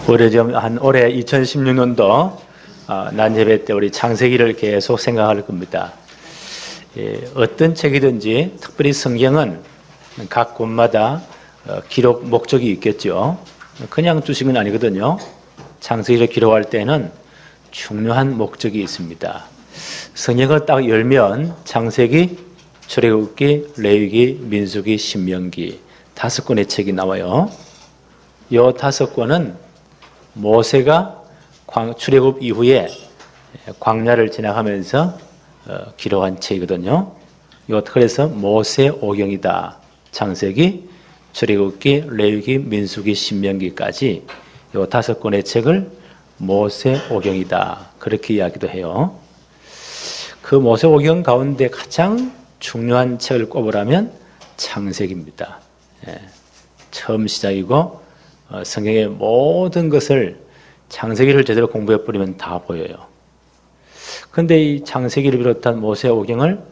오래전 올해 2016년도 난 예배 때 우리 창세기를 계속 생각할 겁니다. 어떤 책이든지 특별히 성경은 각 곳마다 기록 목적이 있겠죠. 그냥 주신 건 아니거든요. 창세기를 기록할 때는 중요한 목적이 있습니다. 성경을 딱 열면 창세기, 출애굽기, 레위기, 민수기, 신명기 5권의 책이 나와요. 이 5권은 모세가 출애굽 이후에 광야를 지나가면서 기록한 책이거든요. 그래서 모세오경이다. 창세기, 출애굽기, 레위기, 민수기, 신명기까지 이 5권의 책을 모세오경이다. 그렇게 이야기도 해요. 그 모세오경 가운데 가장 중요한 책을 꼽으라면 창세기입니다. 처음 시작이고 성경의 모든 것을 창세기를 제대로 공부해버리면 다 보여요. 그런데 이 창세기를 비롯한 모세오경을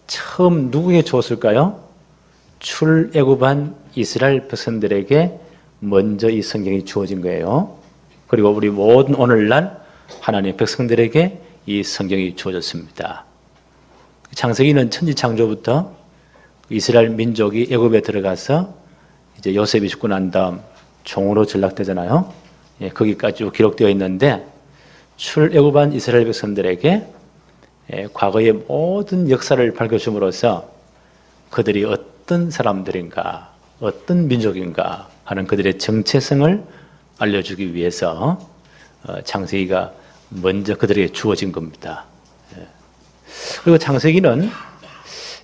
처음 누구에게 줬을까요? 출애굽한 이스라엘 백성들에게 먼저 이 성경이 주어진 거예요. 그리고 우리 모든 오늘날 하나님의 백성들에게 이 성경이 주어졌습니다. 창세기는 천지창조부터 이스라엘 민족이 애굽에 들어가서 이제 요셉이 죽고 난 다음 종으로 전락되잖아요. 거기까지 쭉 기록되어 있는데 출애굽한 이스라엘 백성들에게 과거의 모든 역사를 밝혀줌으로써 그들이 어떤 사람들인가, 어떤 민족인가 하는 그들의 정체성을 알려주기 위해서 창세기가 먼저 그들에게 주어진 겁니다. 그리고 창세기는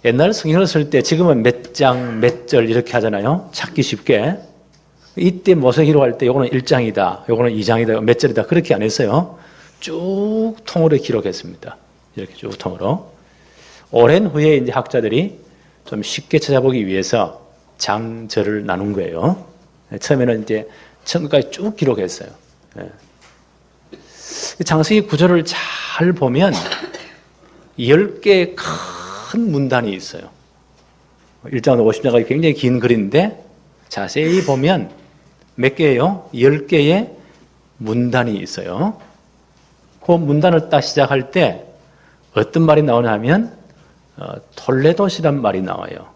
옛날 성경을 쓸 때 지금은 몇 장, 몇 절 이렇게 하잖아요. 찾기 쉽게. 이때 모세 기록할 때 요거는 1장이다, 요거는 2장이다, 몇 절이다 그렇게 안 했어요. 쭉 통으로 기록했습니다. 이렇게 쭉 통으로. 오랜 후에 이제 학자들이 좀 쉽게 찾아보기 위해서 장절을 나눈 거예요. 처음에는 이제 처음까지 쭉 기록했어요. 창세기 구조를 잘 보면 10개의 큰 문단이 있어요. 1장부터 50장까지 굉장히 긴 글인데 자세히 보면 몇 개예요? 10개의 문단이 있어요. 그 문단을 딱 시작할 때 어떤 말이 나오냐면 톨레도시란 말이 나와요.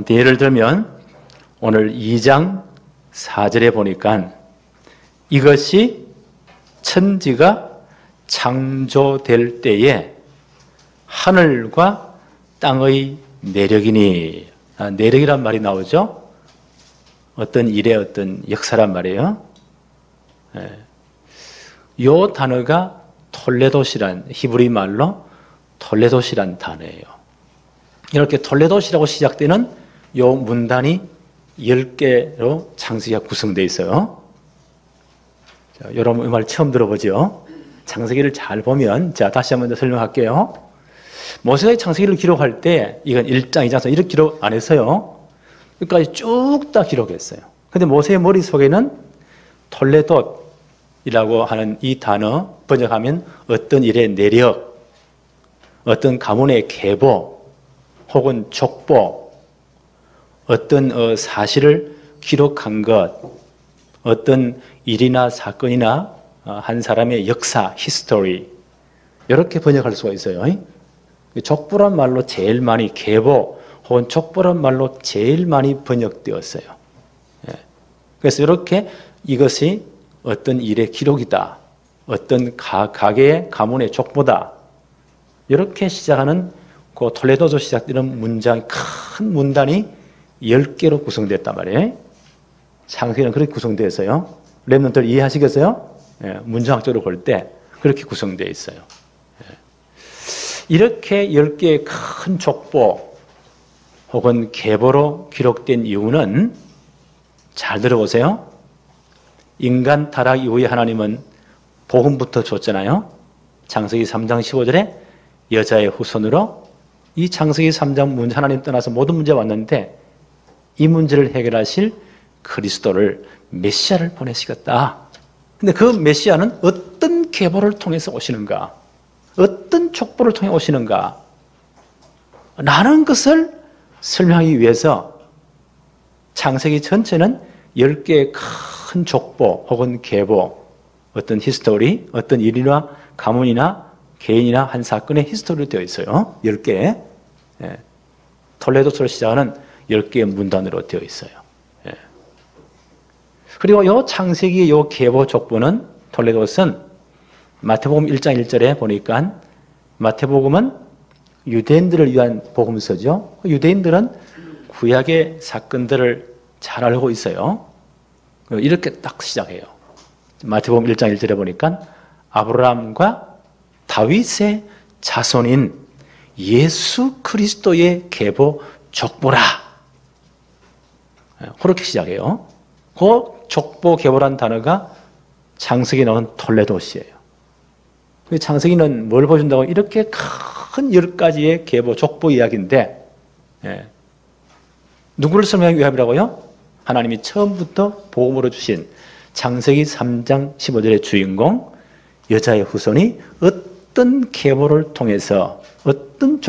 예를 들면 오늘 2장 4절에 보니까 이것이 천지가 창조될 때에 하늘과 땅의 내력이니, 내력이란 말이 나오죠. 어떤 일의 어떤 역사란 말이에요. 이 단어가 톨레도시란 히브리 말로 톨레도시란 단어예요. 이렇게 톨레도시라고 시작되는 이 문단이 10개로 창세기가 구성되어 있어요. 자, 여러분 이 말 처음 들어보죠? 창세기를 잘 보면, 자, 다시 한번 더 설명할게요. 모세가 창세기를 기록할 때 이건 1장, 2장, 3장 이렇게 기록 안 했어요. 여기까지 쭉 다 기록했어요. 근데 모세의 머릿속에는 톨레돗이라고 하는 이 단어 번역하면 어떤 일의 내력, 어떤 가문의 계보, 혹은 족보, 어떤 사실을 기록한 것, 어떤 일이나 사건이나 한 사람의 역사, 히스토리 이렇게 번역할 수가 있어요. 족보란 말로 제일 많이, 계보 혹은 족보란 말로 제일 많이 번역되었어요. 그래서 이렇게 이것이 어떤 일의 기록이다, 어떤 가게의 가문의 족보다 이렇게 시작하는 그 톨레도에서 시작되는 문장이 큰 문단이 10개로 구성됐단 말이에요. 창세기는 그렇게 구성되어 있어요. 랩런들 이해하시겠어요? 문장학적으로 볼 때 그렇게 구성되어 있어요. 이렇게 10개의 큰 족보 혹은 계보로 기록된 이유는 잘 들어보세요. 인간 타락 이후에 하나님은 복음부터 줬잖아요. 창세기 3장 15절에 여자의 후손으로 이 창세기 3장 문제 하나님 떠나서 모든 문제가 왔는데 이 문제를 해결하실 그리스도를 메시아를 보내시겠다. 근데 그 메시아는 어떤 계보를 통해서 오시는가? 어떤 족보를 통해 오시는가? 라는 것을 설명하기 위해서 창세기 전체는 10개의 큰 족보 혹은 계보, 어떤 히스토리, 어떤 일이나 가문이나 개인이나 한 사건의 히스토리로 되어 있어요. 10개. 예. 톨레도서를 시작하는 10개의 문단으로 되어 있어요. 예. 그리고 이 창세기의 이 계보 족보는 톨레도서는 마태복음 1장 1절에 보니까 마태복음은 유대인들을 위한 복음서죠. 유대인들은 구약의 사건들을 잘 알고 있어요. 이렇게 딱 시작해요. 마태복음 1장 1절에 보니까 아브라함과 다윗의 자손인 예수 그리스도의 계보 족보라. 그렇게 시작해요. 그 족보 계보란 단어가 창세기에 나오는 톨레도시예요. 창세기는 뭘 보여준다고? 이렇게 큰 10가지의 계보 족보 이야기인데, 예. 누구를 설명하기 위함이라고요? 하나님이 처음부터 복음으로 주신 창세기 3장 15절의 주인공 여자의 후손이 어떤 계보를 통해서 어떤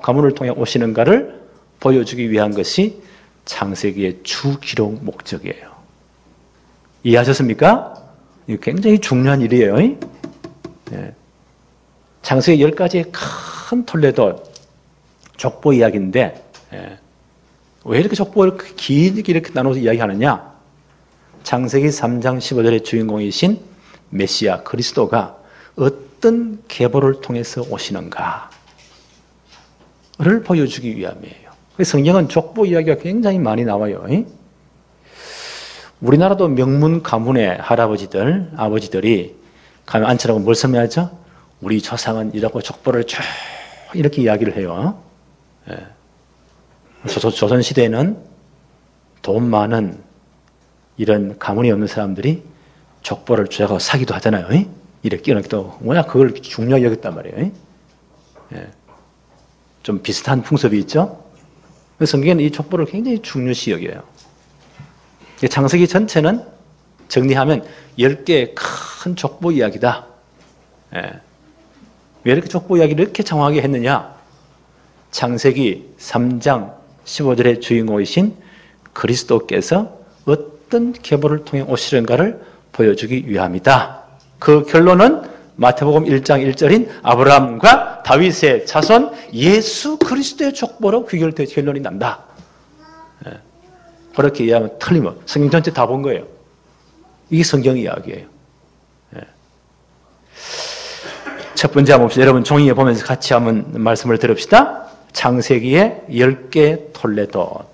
가문을 통해 오시는가를 보여주기 위한 것이 창세기의 주 기록 목적이에요. 이해하셨습니까? 이거 굉장히 중요한 일이에요. 예. 창세기 10가지의 큰 톨레도 족보 이야기인데, 예. 왜 이렇게 족보를 길게 이렇게 나눠서 이야기하느냐? 창세기 3장 15절의 주인공이신 메시아 그리스도가 어떤 계보를 통해서 오시는가를 보여주기 위함이에요. 성경은 족보 이야기가 굉장히 많이 나와요. 우리나라도 명문 가문의 할아버지들, 아버지들이 가면 앉혀라고 뭘 설명하죠? 우리 조상은 이라고 족보를 쭉 이렇게 이야기를 해요. 조선시대에는 돈 많은 이런 가문이 없는 사람들이 족보를 주자고 사기도 하잖아요. 이렇게 끼어넣기도 워낙 그걸 중요하게 여겼단 말이에요. 좀 비슷한 풍습이 있죠. 성경은 이 족보를 굉장히 중요시 여겨요. 창세기 전체는 정리하면 10개의 큰 족보 이야기다. 왜 이렇게 족보 이야기를 이렇게 장황하게 했느냐? 창세기 3장 15절의 주인공이신 그리스도께서 어떤 계보를 통해 오시는가를 보여주기 위함이다. 그 결론은 마태복음 1장 1절인 아브라함과 다윗의 자손 예수 그리스도의 족보로 귀결된 결론이 난다. 그렇게 이해하면 틀림없어. 성경 전체 다 본 거예요. 이게 성경 이야기예요. 첫 번째 한번 봅시다. 여러분 종이에 보면서 같이 한번 말씀을 들읍시다. 창세기의 10개 톨레도,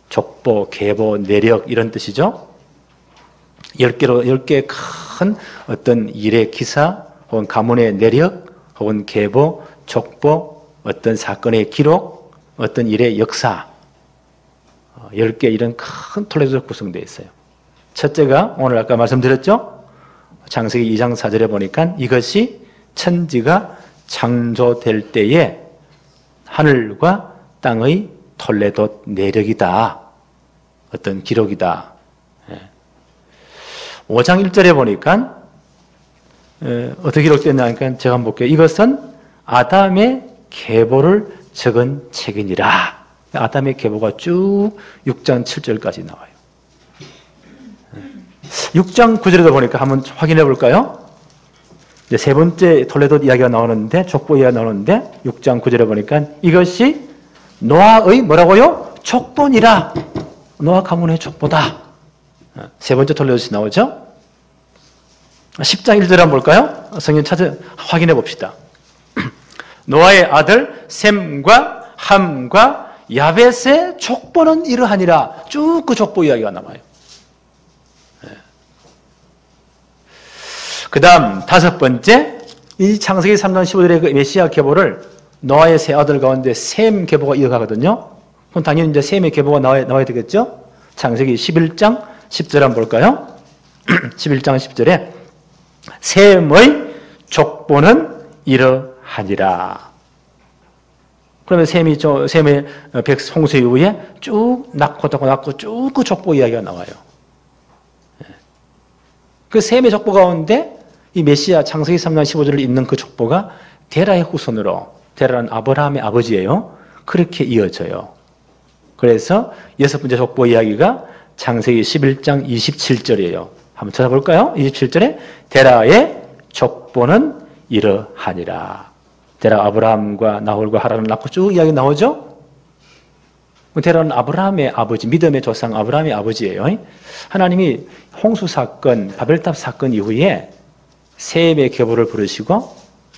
족보, 계보, 내력 이런 뜻이죠. 10개의 큰 어떤 일의 기사 혹은 가문의 내력 혹은 계보, 족보, 어떤 사건의 기록, 어떤 일의 역사 10개 이런 큰 톨레도로 구성되어 있어요. 첫째가 오늘 아까 말씀드렸죠. 창세기 2장 4절에 보니까 이것이 천지가 창조될 때에 하늘과 땅의 톨레도 내력이다. 어떤 기록이다. 5장 1절에 보니까 어떻게 기록되었냐 하니까 제가 한번 볼게요. 이것은 아담의 계보를 적은 책이니라. 아담의 계보가 쭉 6장 7절까지 나와요. 6장 9절에도 보니까 한번 확인해 볼까요? 이제 세 번째 톨레도 이야기가 나오는데, 족보 이야기가 나오는데 6장 9절에 보니까 이것이 노아의 뭐라고요? 족보니라. 노아 가문의 족보다. 세 번째 톨레도시 나오죠? 10장 1절 한번 볼까요? 성경 확인해 봅시다. 노아의 아들 셈과 함과 야벳의 족보는 이러하니라. 쭉 그 족보 이야기가 나와요. 그 다음 다섯 번째, 이 창세기 3장 15절의 그 메시아 계보를 노아의 세 아들 가운데 셈 계보가 이어가거든요. 그럼 당연히 이제 셈의 계보가 나와야 되겠죠? 창세기 11장 10절 한번 볼까요? 11장 10절에 셈의 족보는 이러하니라. 그러면 셈의 홍수 이후에 쭉 낳고 쭉 그 족보 이야기가 나와요. 그 셈의 족보 가운데 이 메시아 창세기 3장 15절을 잇는 그 족보가 데라의 후손으로, 데라는 아브라함의 아버지예요. 그렇게 이어져요. 그래서 여섯 번째 족보 이야기가 창세기 11장 27절이에요. 한번 찾아볼까요? 27절에 데라의 족보는 이러하니라. 데라 아브라함과 나홀과 하란을 낳고 쭉 이야기 나오죠? 데라는 아브라함의 아버지, 믿음의 조상 아브라함의 아버지예요. 하나님이 홍수 사건, 바벨탑 사건 이후에 셈의 계보를 부르시고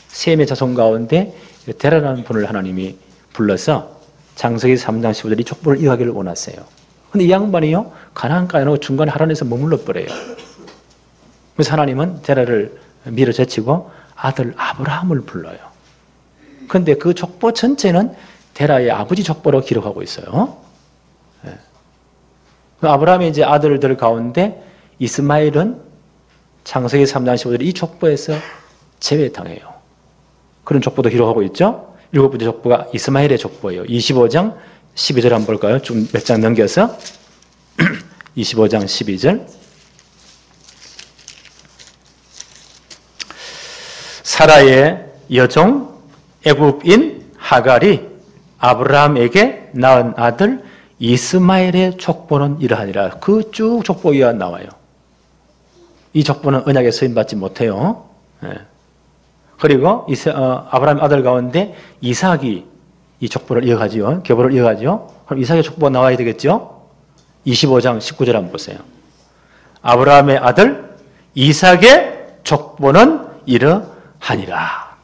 셈의 자손 가운데 데라라는 분을 하나님이 불러서 창세기 3장 15절 이 족보를 이어가기를 원하세요. 근데 이 양반이요, 가나안까지 안 오고 중간에 하란에서 머물러 버려요. 그래서 하나님은 데라를 밀어제치고 아들 아브라함을 불러요. 그런데 그 족보 전체는 데라의 아버지 족보로 기록하고 있어요. 네. 아브라함의 이제 아들들 가운데 이스마엘은 창세기 3장 15절 이 족보에서 제외당해요. 그런 족보도 기록하고 있죠. 일곱 번째 족보가 이스마엘의 족보예요. 25장 12절 한번 볼까요? 좀 몇 장 넘겨서 25장 12절 사라의 여종 애굽인 하갈이 아브라함에게 낳은 아들 이스마엘의 족보는 이러하니라. 그 쭉 족보 이하 나와요. 이 족보는 언약에 서임받지 못해요. 네. 그리고 아브라함 아들 가운데 이삭이 이 족보를 이어가지요. 계보를 이어가죠. 그럼 이삭의 족보가 나와야 되겠죠. 25장 19절 한번 보세요. 아브라함의 아들 이삭의 족보는 이러하니라.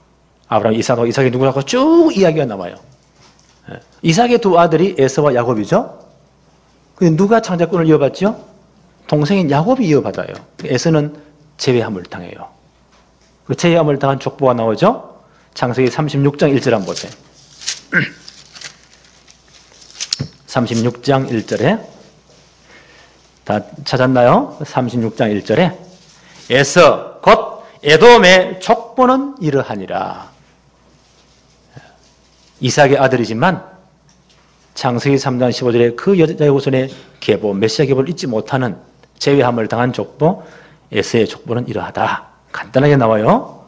아브라함 이삭하고 이삭이 누구라고 쭉 이야기가 나와요. 이삭의 두 아들이 에서와 야곱이죠. 근데 누가 창작권을 이어받죠? 동생인 야곱이 이어받아요. 에서는 제외함을 당해요. 그 제외함을 당한 족보가 나오죠. 창세기 36장 1절 한번 보세요. 36장 1절에 다 찾았나요? 36장 1절에 에서 곧 에돔의 족보는 이러하니라. 이삭의 아들이지만 창세기 3장 15절에 그 여자의 후손의 계보, 메시아 계보를 잊지 못하는 제외함을 당한 족보, 에서의 족보는 이러하다. 간단하게 나와요.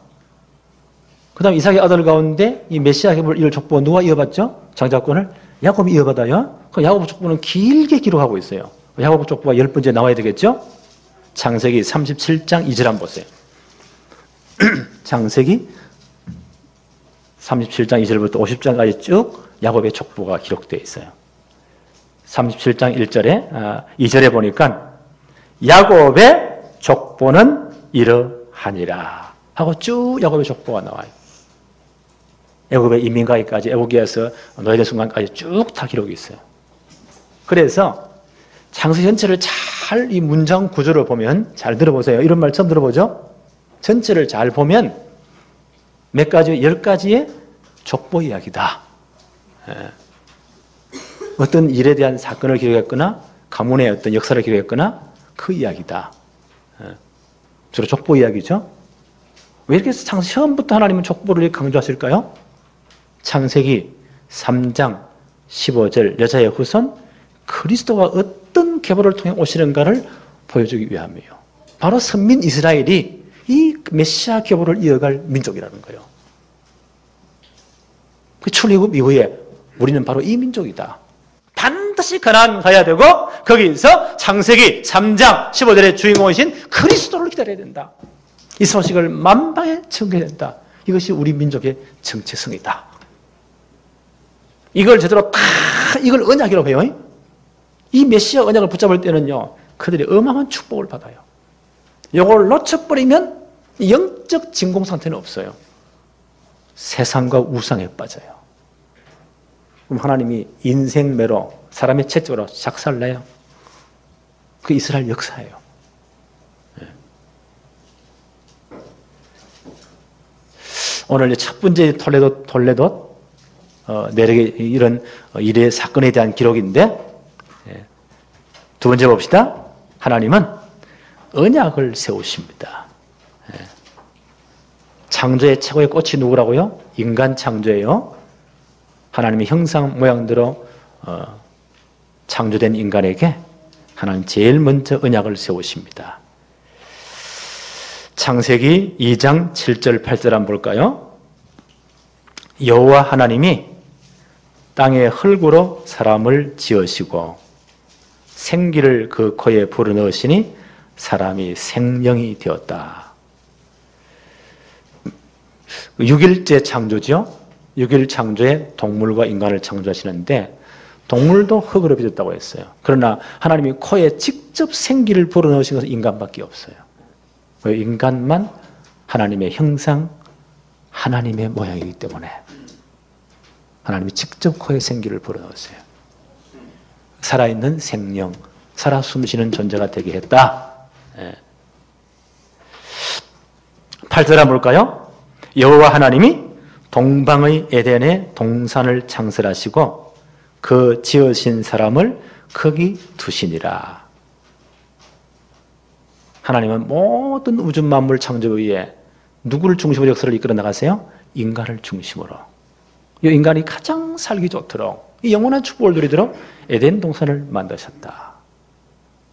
그 다음 이삭의 아들 가운데 이 메시아 계보를 이을 족보 누가 이어받죠? 장자권을 야곱이 이어받아요. 그 야곱 족보는 길게 기록하고 있어요. 야곱 족보가 10번째 나와야 되겠죠? 창세기 37장 2절 한번 보세요. 창세기 37장 2절부터 50장까지 쭉 야곱의 족보가 기록되어 있어요. 37장 1절에 2절에 보니까 야곱의 족보는 이러하니라 하고 쭉 야곱의 족보가 나와요. 애굽의 이민가기까지 애국에서 노예된 순간까지 쭉 다 기록이 있어요. 그래서 창세기 전체를 잘 이 문장 구조를 보면 잘 들어보세요. 이런 말 처음 들어보죠? 전체를 잘 보면 몇 가지, 10가지의 족보 이야기다. 예. 어떤 일에 대한 사건을 기록했거나 가문의 어떤 역사를 기록했거나 그 이야기다. 예. 주로 족보 이야기죠. 왜 이렇게 창세기 처음부터 하나님은 족보를 강조하실까요? 창세기 3장 15절 여자의 후손 그리스도가 어떤 계보를 통해 오시는가를 보여주기 위함이에요. 바로 선민 이스라엘이 이 메시아 계보를 이어갈 민족이라는 거예요. 그 출애굽 이후에 우리는 바로 이 민족이다. 반드시 가나안 가야 되고 거기서 창세기 3장 15절의 주인공이신 그리스도를 기다려야 된다. 이 소식을 만방에 전해야 된다. 이것이 우리 민족의 정체성이다. 이걸 제대로 다 이걸 언약이라고 해요. 이 메시아 언약을 붙잡을 때는요, 그들이 어마어마한 축복을 받아요. 이걸 놓쳐버리면 영적 진공 상태는 없어요. 세상과 우상에 빠져요. 그럼 하나님이 인생매로 사람의 채찍으로 작살내요. 그 이스라엘 역사예요. 오늘 첫 번째 톨레도 내력의 이런 일의 사건에 대한 기록인데, 두 번째 봅시다. 하나님은 언약을 세우십니다. 창조의 최고의 꽃이 누구라고요? 인간 창조예요. 하나님의 형상 모양대로 창조된 인간에게 하나님 제일 먼저 언약을 세우십니다. 창세기 2장 7절 8절 한번 볼까요? 여호와 하나님이 땅의 흙으로 사람을 지으시고 생기를 그 코에 불어넣으시니 사람이 생명이 되었다. 6일째 창조죠. 6일 창조에 동물과 인간을 창조하시는데 동물도 흙으로 빚었다고 했어요. 그러나 하나님이 코에 직접 생기를 불어넣으신 것은 인간밖에 없어요. 인간만 하나님의 형상, 하나님의 모양이기 때문에 하나님이 직접 코에 생기를 불어넣었어요. 살아있는 생명, 살아 숨쉬는 존재가 되게 했다. 8절 한번 볼까요? 여호와 하나님이 동방의 에덴에 동산을 창설하시고 그 지으신 사람을 거기 두시니라. 하나님은 모든 우주 만물 창조 위에 누구를 중심으로 역사를 이끌어 나가세요? 인간을 중심으로. 이 인간이 가장 살기 좋도록 이 영원한 축복을 누리도록 에덴 동산을 만드셨다.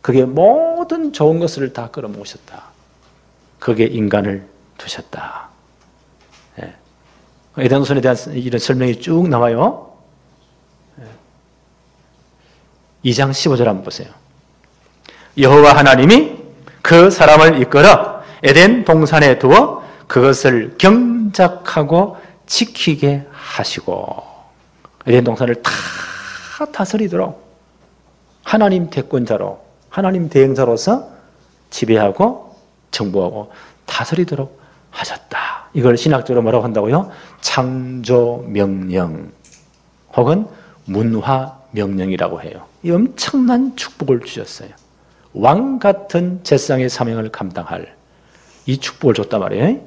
그게 모든 좋은 것을 다 끌어모으셨다. 거기에 인간을 두셨다. 에덴 동산에 대한 이런 설명이 쭉 나와요. 2장 15절 한번 보세요. 여호와 하나님이 그 사람을 이끌어 에덴 동산에 두어 그것을 경작하고 지키게 하시고 에덴 동산을 다 다스리도록 하나님 대권자로 하나님 대행자로서 지배하고 정부하고 다스리도록 하셨다. 이걸 신학적으로 뭐라고 한다고요? 창조명령 혹은 문화명령이라고 해요. 이 엄청난 축복을 주셨어요. 왕 같은 제사장의 사명을 감당할 이 축복을 줬단 말이에요.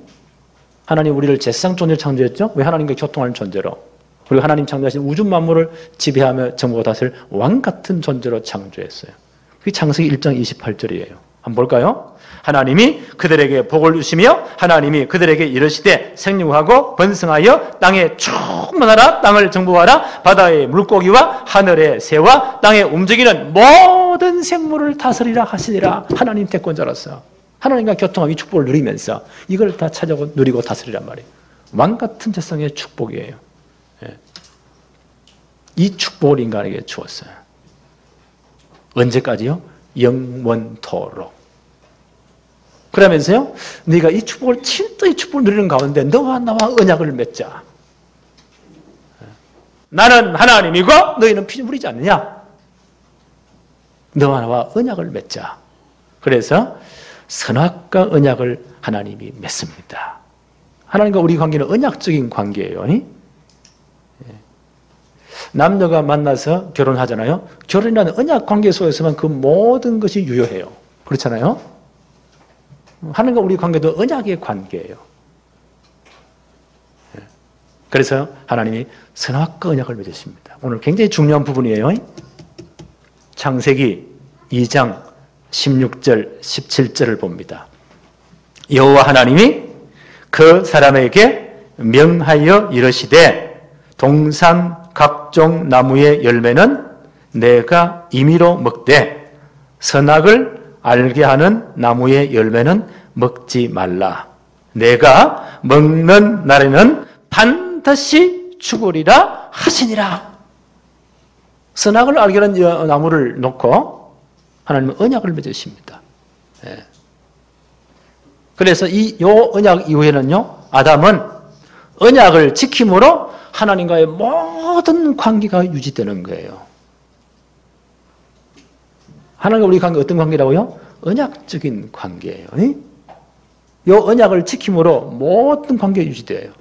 하나님 우리를 제사장 존재로 창조했죠? 왜 하나님과 교통하는 존재로? 그리고 하나님 창조하신 우주 만물을 지배하며 정부가 다스릴 왕 같은 존재로 창조했어요. 그게 창세기 1장 28절이에요. 한번 볼까요? 하나님이 그들에게 복을 주시며 하나님이 그들에게 이르시되 생육하고 번성하여 땅에 충만하라. 땅을 정복하라. 바다의 물고기와 하늘의 새와 땅에 움직이는 모든 생물을 다스리라 하시니라. 하나님 대권자로서 하나님과 교통하고 이 축복을 누리면서 이걸 다 찾아고 누리고 다스리란 말이에요. 왕 같은 제사장의 축복이에요. 이 축복을 인간에게 주었어요. 언제까지요? 영원토록. 그러면서요, 네가 이 축복을 진짜 이 축복을 누리는 가운데 너와 나와 언약을 맺자. 나는 하나님이고 너희는 피조물이지 않느냐? 너와 나와 언약을 맺자. 그래서 선악과 언약을 하나님이 맺습니다. 하나님과 우리 관계는 언약적인 관계예요. 남녀가 만나서 결혼하잖아요. 결혼이라는 언약 관계 속에서만 그 모든 것이 유효해요. 그렇잖아요. 하나님과 우리 관계도 언약의 관계예요. 그래서 하나님이 선악과 언약을 맺으십니다. 오늘 굉장히 중요한 부분이에요. 창세기 2장 16절, 17절을 봅니다. 여호와 하나님이 그 사람에게 명하여 이르시되 동산 각종 나무의 열매는 내가 임의로 먹되 선악을 알게 하는 나무의 열매는 먹지 말라. 내가 먹는 날에는 반드시 죽으리라 하시니라. 선악을 알게 하는 나무를 놓고 하나님은 언약을 맺으십니다. 그래서 이 언약 이후에는요, 아담은 언약을 지킴으로 하나님과의 모든 관계가 유지되는 거예요. 하나님과 우리 관계 어떤 관계라고요? 언약적인 관계예요. 이 언약을 지킴으로 모든 관계가 유지돼요.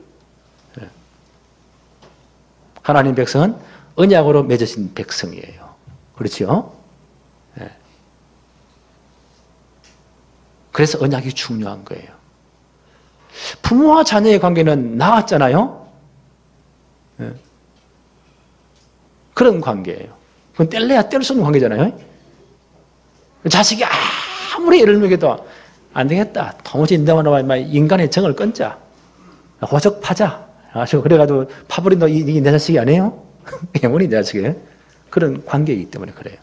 하나님 백성은 언약으로 맺어진 백성이에요. 그렇죠? 그래서 언약이 중요한 거예요. 부모와 자녀의 관계는 나았잖아요. 그런 관계예요. 그건 뗄래야 뗄 수 없는 관계잖아요. 자식이 아무리 애를 먹여도 안 되겠다. 도무지 너와 인간의 정을 끊자. 호적 파자. 그래가지고 파버린 너 이게 내 자식이 아니에요? 영원히 내 자식이에요. 그런 관계이기 때문에 그래요.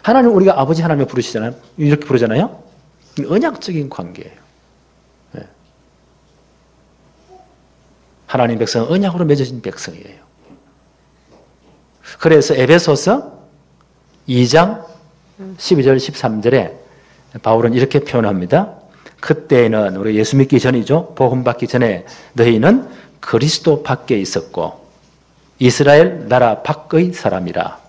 하나님 우리가 아버지 하나님을 부르시잖아요. 이렇게 부르잖아요. 언약적인 관계예요. 하나님 백성은 언약으로 맺어진 백성이에요. 그래서 에베소서 2장 12절 13절에 바울은 이렇게 표현합니다. 그때에는 우리 예수 믿기 전이죠. 복음 받기 전에 너희는 그리스도 밖에 있었고 이스라엘 나라 밖의 사람이라.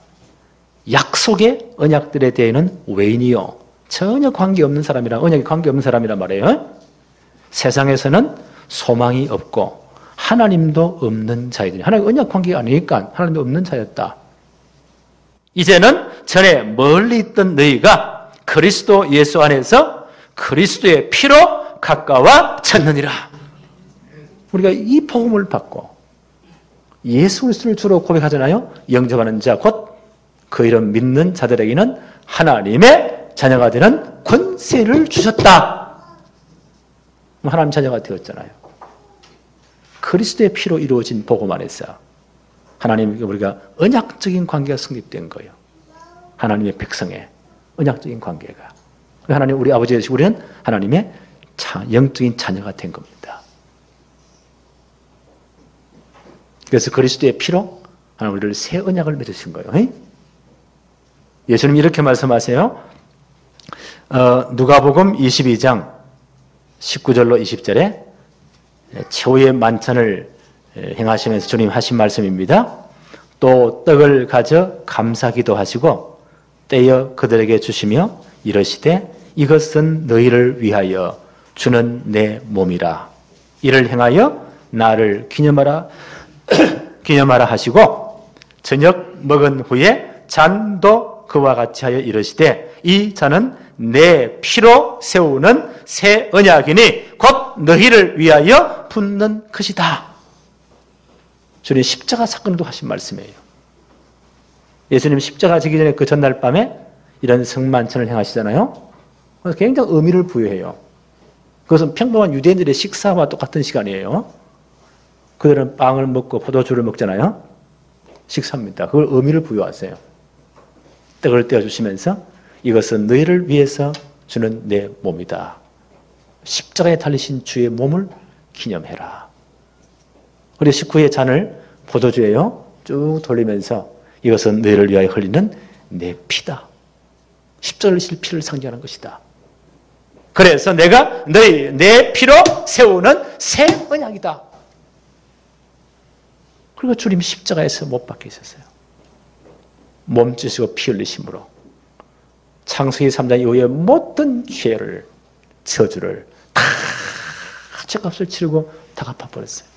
약속의 언약들에 대해는 외인이요 전혀 관계없는 사람이라, 언약이 관계없는 사람이란 말이에요. 세상에서는 소망이 없고 하나님도 없는 자이더니, 하나님 언약 관계가 아니니까 하나님도 없는 자였다. 이제는 전에 멀리 있던 너희가 그리스도 예수 안에서 그리스도의 피로 가까워졌느니라. 우리가 이 복음을 받고 예수 그리스도를 주로 고백하잖아요. 영접하는 자, 곧 그 이름 믿는 자들에게는 하나님의 자녀가 되는 권세를 주셨다. 하나님 자녀가 되었잖아요. 그리스도의 피로 이루어진 복음 안에서 하나님과 우리가 언약적인 관계가 성립된 거예요. 하나님의 백성의 언약적인 관계가. 하나님 우리 아버지 되시고 우리는 하나님의 영적인 자녀가 된 겁니다. 그래서 그리스도의 피로 하나님 우리를 새 언약을 맺으신 거예요. 예수님이 이렇게 말씀하세요. 누가복음 22장 19절로 20절에 최후의 만찬을 행하시면서 주님 하신 말씀입니다. 또 떡을 가져 감사기도 하시고 떼어 그들에게 주시며 이르시되 이것은 너희를 위하여 주는 내 몸이라. 이를 행하여 나를 기념하라 기념하라 하시고 저녁 먹은 후에 잔도 그와 같이 하여 이르시되 이 잔은 내 피로 세우는 새 언약이니 곧 너희를 위하여 붓는 것이다. 주님 십자가 사건도 하신 말씀이에요. 예수님 십자가 지기 전에 그 전날 밤에 이런 성만찬을 행하시잖아요. 그래서 굉장히 의미를 부여해요. 그것은 평범한 유대인들의 식사와 똑같은 시간이에요. 그들은 빵을 먹고 포도주를 먹잖아요. 식사입니다. 그걸 의미를 부여하세요. 떡을 떼어주시면서 이것은 너희를 위해서 주는 내 몸이다. 십자가에 달리신 주의 몸을 기념해라. 그리고 식후의 잔을 포도주예요. 쭉 돌리면서 이것은 너희를 위하여 흘리는 내 피다. 십자가를 실 피를 상징하는 것이다. 그래서 내가 내 피로 세우는 새 언약이다. 그리고 주님 십자가에서 못 박혀 있었어요. 몸짓이고 피 흘리심으로 창세기 3장 이후에 모든 죄를, 저주를 다 죄값을 치르고 다 갚아버렸어요.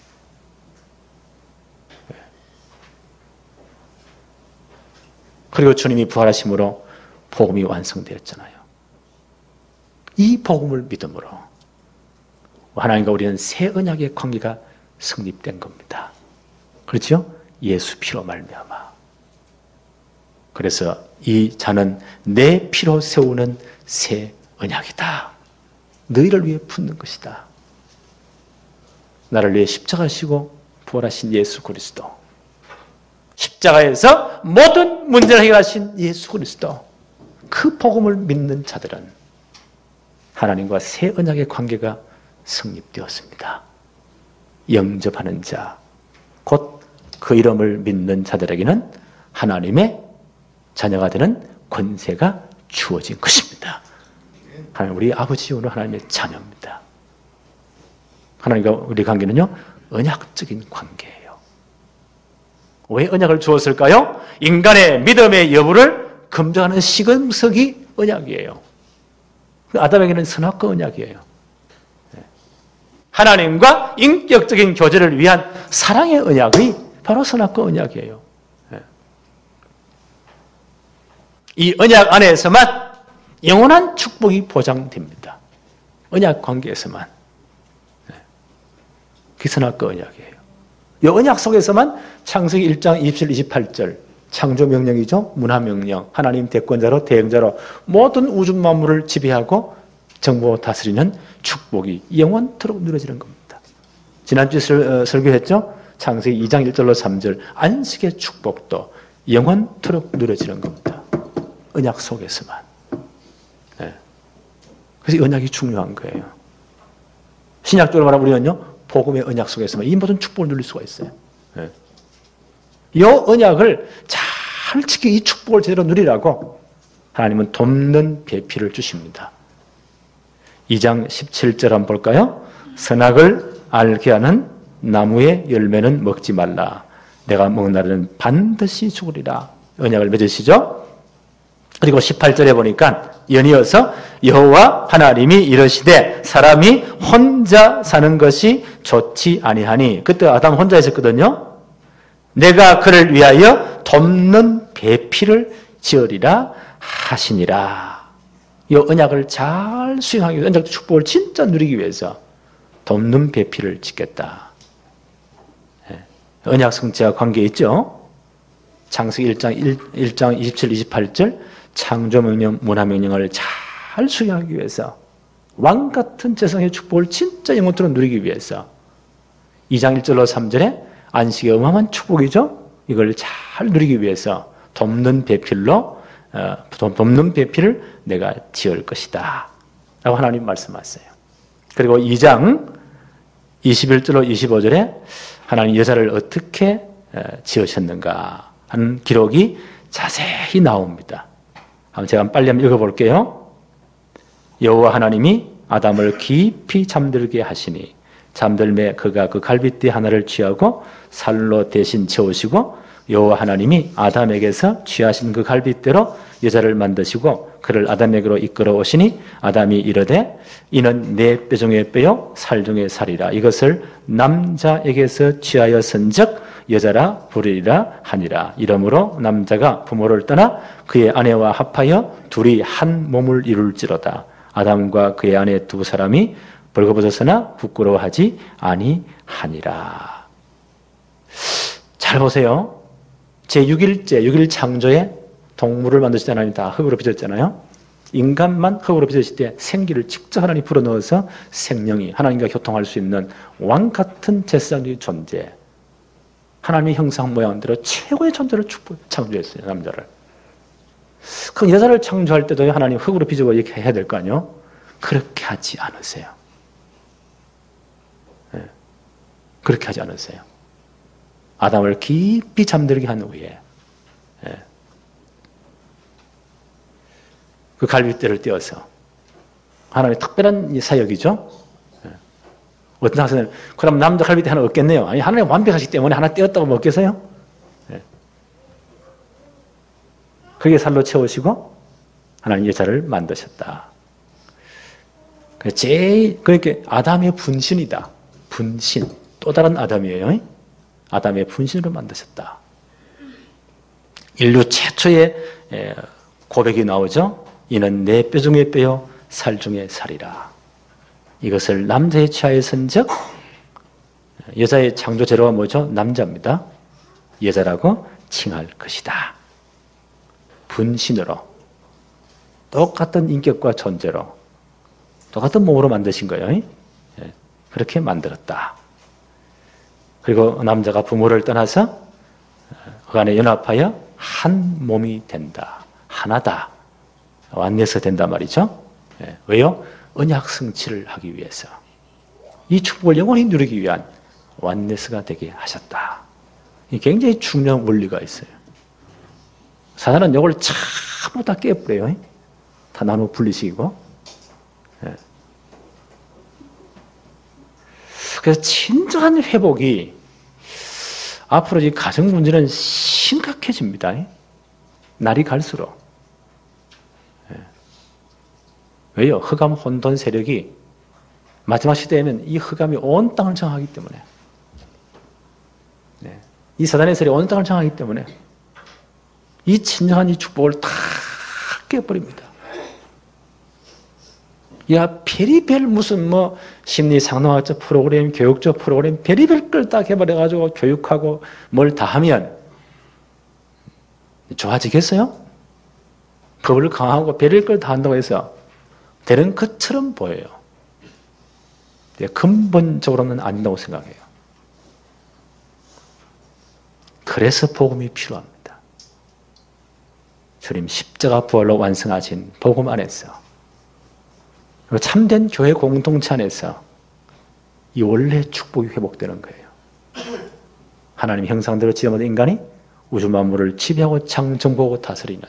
그리고 주님이 부활하심으로 복음이 완성되었잖아요. 이 복음을 믿음으로 하나님과 우리는 새 언약의 관계가 성립된 겁니다. 그렇죠? 예수 피로 말미암아. 그래서 이 잔은 내 피로 세우는 새 언약이다. 너희를 위해 붓는 것이다. 나를 위해 십자가시고 부활하신 예수 그리스도. 십자가에서 모든 문제를 해결하신 예수 그리스도. 그 복음을 믿는 자들은 하나님과 새 언약의 관계가 성립되었습니다. 영접하는 자, 곧 그 이름을 믿는 자들에게는 하나님의 자녀가 되는 권세가 주어진 것입니다. 하나님 우리 아버지요 하나님의 자녀입니다. 하나님과 우리 관계는요 언약적인 관계예요. 왜 언약을 주었을까요? 인간의 믿음의 여부를 검증하는 시금석이 언약이에요. 아담에게는 선악과 언약이에요. 하나님과 인격적인 교제를 위한 사랑의 언약이 바로 선악과 언약이에요. 이 언약 안에서만 영원한 축복이 보장됩니다. 언약 관계에서만. 그게 선악과 언약이에요. 이 언약 속에서만 창세기 1장 27, 28절 창조 명령이죠. 문화 명령. 하나님 대권자로 대행자로 모든 우주 만물을 지배하고 정보 다스리는 축복이 영원토록 누려지는 겁니다. 지난주에 설교했죠. 창세기 2장 1절로 3절 안식의 축복도 영원토록 누려지는 겁니다. 언약 속에서만. 네. 그래서 언약이 중요한 거예요. 신약적으로 말하면 우리는요 복음의 언약 속에서만 이 모든 축복을 누릴 수가 있어요. 네. 이 언약을 잘 지켜 이 축복을 제대로 누리라고 하나님은 돕는 배필을 주십니다. 2장 17절 한번 볼까요? 선악을 알게 하는 나무의 열매는 먹지 말라. 내가 먹는 날에는 반드시 죽으리라. 언약을 맺으시죠? 그리고 18절에 보니까 연이어서 여호와 하나님이 이르시되 사람이 혼자 사는 것이 좋지 아니하니, 그때 아담 혼자 있었거든요. 내가 그를 위하여 돕는 배필을 지으리라 하시니라. 이 언약을 잘 수행하기 위해서, 언약 축복을 진짜 누리기 위해서 돕는 배필을 짓겠다. 언약 성취와 관계 있죠? 창세기 1장 27, 28절 창조명령, 문화명령을 잘 수행하기 위해서, 왕같은 재성의 축복을 진짜 영원토록 누리기 위해서 2장 1절로 3절에 안식의 어마어마한 축복이죠? 이걸 잘 누리기 위해서 돕는 배필로 돕는 배필을 내가 지을 것이다 라고 하나님 말씀하세요. 그리고 2장 21절로 25절에 하나님 여자를 어떻게 지으셨는가 하는 기록이 자세히 나옵니다. 제가 빨리 한번 읽어볼게요. 여호와 하나님이 아담을 깊이 잠들게 하시니 잠들매 그가 그 갈빗대 하나를 취하고 살로 대신 채우시고 여호와 하나님이 아담에게서 취하신 그 갈빗대로 여자를 만드시고 그를 아담에게로 이끌어 오시니 아담이 이르되 이는 내 뼈 중에 뼈요 살 중에 살이라. 이것을 남자에게서 취하였은즉 여자라 부르리라 하니라. 이러므로 남자가 부모를 떠나 그의 아내와 합하여 둘이 한 몸을 이룰지로다. 아담과 그의 아내 두 사람이 벌거벗었으나 부끄러워하지 아니하니라. 잘 보세요. 제6일째 6일 창조에 동물을 만드실 때 하나님 다 흙으로 빚었잖아요. 인간만 흙으로 빚으실 때 생기를 직접 하나님 불어넣어서 생명이 하나님과 교통할 수 있는 왕같은 제사장의 존재, 하나님의 형상 모양대로 최고의 존재를 창조했어요. 남자를. 그 여자를 창조할 때도 하나님 흙으로 빚고 이렇게 해야 될 거 아니에요? 그렇게 하지 않으세요. 네. 그렇게 하지 않으세요. 아담을 깊이 잠들게 한 후에 그 갈빗대를 떼어서 하나님의 특별한 사역이죠. 어떤 학생은 그럼 남자 갈빗대 하나 없겠네요. 아니 하나님 완벽하시기 때문에 하나 떼었다고 먹겠어요? 그게 살로 채우시고 하나님 여자를 만드셨다. 그러니까 아담의 분신이다. 분신. 또 다른 아담이에요. 아담의 분신으로 만드셨다. 인류 최초의 고백이 나오죠. 이는 내 뼈 중에 뼈요 살 중에 살이라. 이것을 남자의 취하였은즉 여자의 창조 재료가 뭐죠? 남자입니다. 여자라고 칭할 것이다. 분신으로 똑같은 인격과 존재로 똑같은 몸으로 만드신 거예요. 그렇게 만들었다. 그리고 남자가 부모를 떠나서 그 안에 연합하여 한 몸이 된다. 하나다. 완내서 된단 말이죠. 왜요? 언약 성취를 하기 위해서. 이 축복을 영원히 누리기 위한 완내스가 되게 하셨다. 굉장히 중요한 원리가 있어요. 사단은 이걸 전부 다 깨버려요. 다 나눠 분리시키고. 그래서 진정한 회복이 앞으로 이 가정 문제는 심각해집니다. 날이 갈수록. 왜요? 흑암 혼돈 세력이 마지막 시대에는 이 흑암이 온 땅을 정하기 때문에, 이 사단의 세력이 온 땅을 정하기 때문에 이 진정한 이 축복을 다 깨버립니다. 야, 별의별 무슨 심리 상담학적 프로그램, 교육적 프로그램, 별의별 걸 다 개발해가지고 교육하고 뭘 다 하면 좋아지겠어요? 법을 강화하고 별의별 걸 다 한다고 해서 되는 것처럼 보여요. 근본적으로는 아닌다고 생각해요. 그래서 복음이 필요합니다. 주님 십자가 부활로 완성하신 복음 안에서, 참된 교회 공동체 안에서 이 원래 축복이 회복되는 거예요. 하나님 형상대로 지어본 인간이 우주 만물을 지배하고 정복하고 다스리는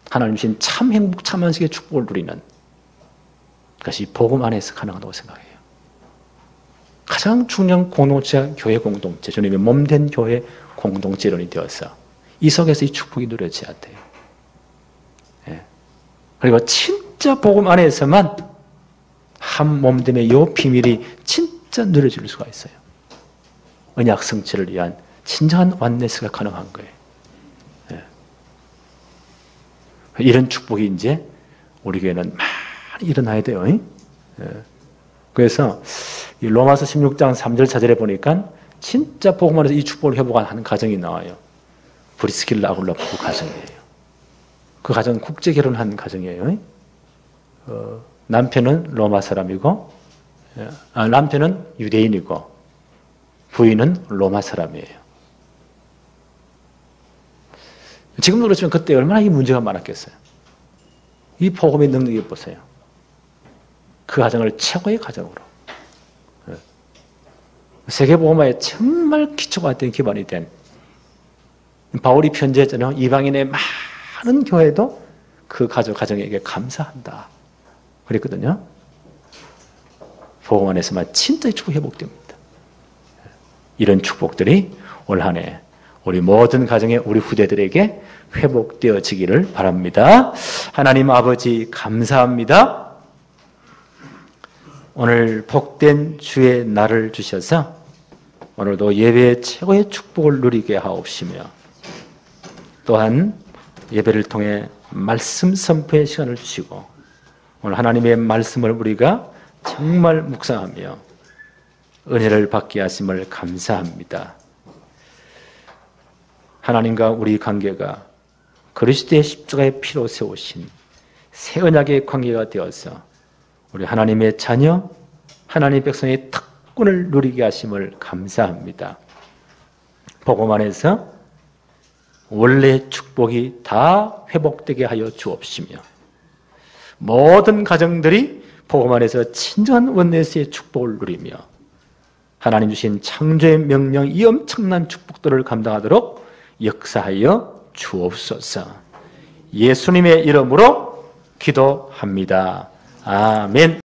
하나님 주신 참 행복, 참 안식의 축복을 누리는 그것이 복음 안에서 가능하다고 생각해요. 가장 중요한 공동체가 교회 공동체, 주님의 몸된 교회 공동체 이론이 되어서 이 속에서 이 축복이 누려져야 돼요. 예. 그리고 진짜 복음 안에서만 한 몸됨의 이 비밀이 진짜 누려질 수가 있어요. 언약 성취를 위한 진정한 완네스가 가능한 거예요. 예. 이런 축복이 이제 우리 교회는 많이 일어나야 돼요. 예. 그래서 이 로마서 16장 3절 4절에 보니까 진짜 복음 안에서 이 축복을 회복하는 가정이 나와요. 브리스길라 아굴라 부부 가정이에요. 그 가정은 국제 결혼한 가정이에요. 남편은 로마 사람이고, 남편은 유대인이고, 부인은 로마 사람이에요. 지금도 그렇지만 그때 얼마나 이 문제가 많았겠어요. 이 복음의 능력이 보세요. 그 가정을 최고의 가정으로. 세계복음화에 정말 기초가 된 기반이 된 바울이 편지했잖아요. 이방인의 많은 교회도 그 가정에게 감사한다. 그랬거든요. 복음 안에서만 진짜 축복 회복됩니다. 이런 축복들이 올 한 해 우리 모든 가정에 우리 후대들에게 회복되어지기를 바랍니다. 하나님 아버지 감사합니다. 오늘 복된 주의 날을 주셔서 오늘도 예배의 최고의 축복을 누리게 하옵시며 또한 예배를 통해 말씀 선포의 시간을 주시고 오늘 하나님의 말씀을 우리가 정말 묵상하며 은혜를 받게 하심을 감사합니다. 하나님과 우리 관계가 그리스도의 십자가의 피로 세우신 새 언약의 관계가 되어서 우리 하나님의 자녀, 하나님의 백성의 특권을 누리게 하심을 감사합니다. 복음 안에서 원래의 축복이 다 회복되게 하여 주옵시며 모든 가정들이 복음 안에서 친정한 원내스의 축복을 누리며 하나님 주신 창조의 명령 이 엄청난 축복들을 감당하도록 역사하여 주옵소서. 예수님의 이름으로 기도합니다. 아멘.